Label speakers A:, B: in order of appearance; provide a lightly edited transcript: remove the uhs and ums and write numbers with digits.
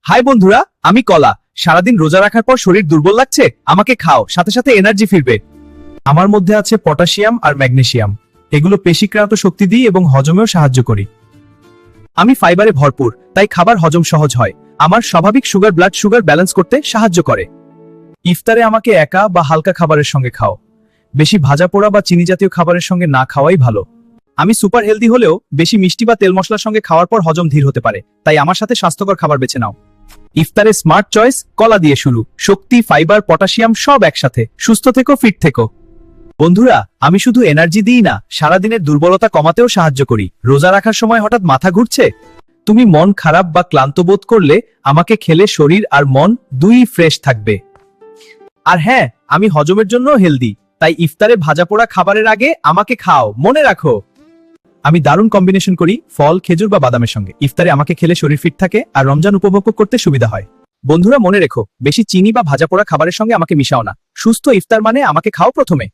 A: High বন্ধুরা, আমি কলা। সারাদিন রোজা রাখার পর শরীর দুর্বল লাগছে, আমাকে খাও, সাথে সাথে এনার্জি ফিরবে। আমার মধ্যে আছে পটাশিয়াম আর ম্যাগনেসিয়াম। এগুলো পেশিক্রান্ত শক্তি দিই এবং হজমেও সাহায্য করি। আমি ফাইবারে ভরপুর, তাই খাবার হজম সহজ হয়। আমার স্বাভাবিক ব্লাড সুগার ব্যালেন্স করতে সাহায্য করে। ইফতারে আমাকে একা বা হালকা খাবারের সঙ্গে খাও। বেশি ভাজা পোড়া বা চিনি জাতীয় খাবারের সঙ্গে না খাওয়াই ভালো। আমি সুপার হেলদি হলেও বেশি মিষ্টি বা তেল মশলার সঙ্গে খাওয়ার পর হজম ধীর হতে পারে, তাই আমার সাথে স্বাস্থ্যকর খাবার বেছে নাও। ইফতারে স্মার্ট চয়েস কলা দিয়ে শুরু। শক্তি, ফাইবার, পটাশিয়াম সব একসাথে। সুস্থ থেকো, ফিট থেকো। বন্ধুরা, আমি শুধু এনার্জি দিই না, সারাদিনের দুর্বলতা কমাতেও সাহায্য করি। রোজা রাখার সময় হঠাৎ মাথা ঘুরছে, তুমি মন খারাপ বা ক্লান্ত বোধ করলে আমাকে খেলে শরীর আর মন দুই ফ্রেশ থাকবে। আর হ্যাঁ, আমি হজমের জন্য হেলদি, তাই ইফতারে ভাজা পোড়া খাবারের আগে আমাকে খাও, মনে রাখো। আমি দারুণ কম্বিনেশন করি ফল, খেজুর বা বাদামের সঙ্গে। ইফতারে আমাকে খেলে শরীর ফিট থাকে আর রমজান উপভোগ করতে সুবিধা হয়। বন্ধুরা, মনে রেখো, বেশি চিনি বা ভাজা পোড়া খাবারের সঙ্গে আমাকে মিশাও না। সুস্থ ইফতার মানে আমাকে খাও প্রথমে।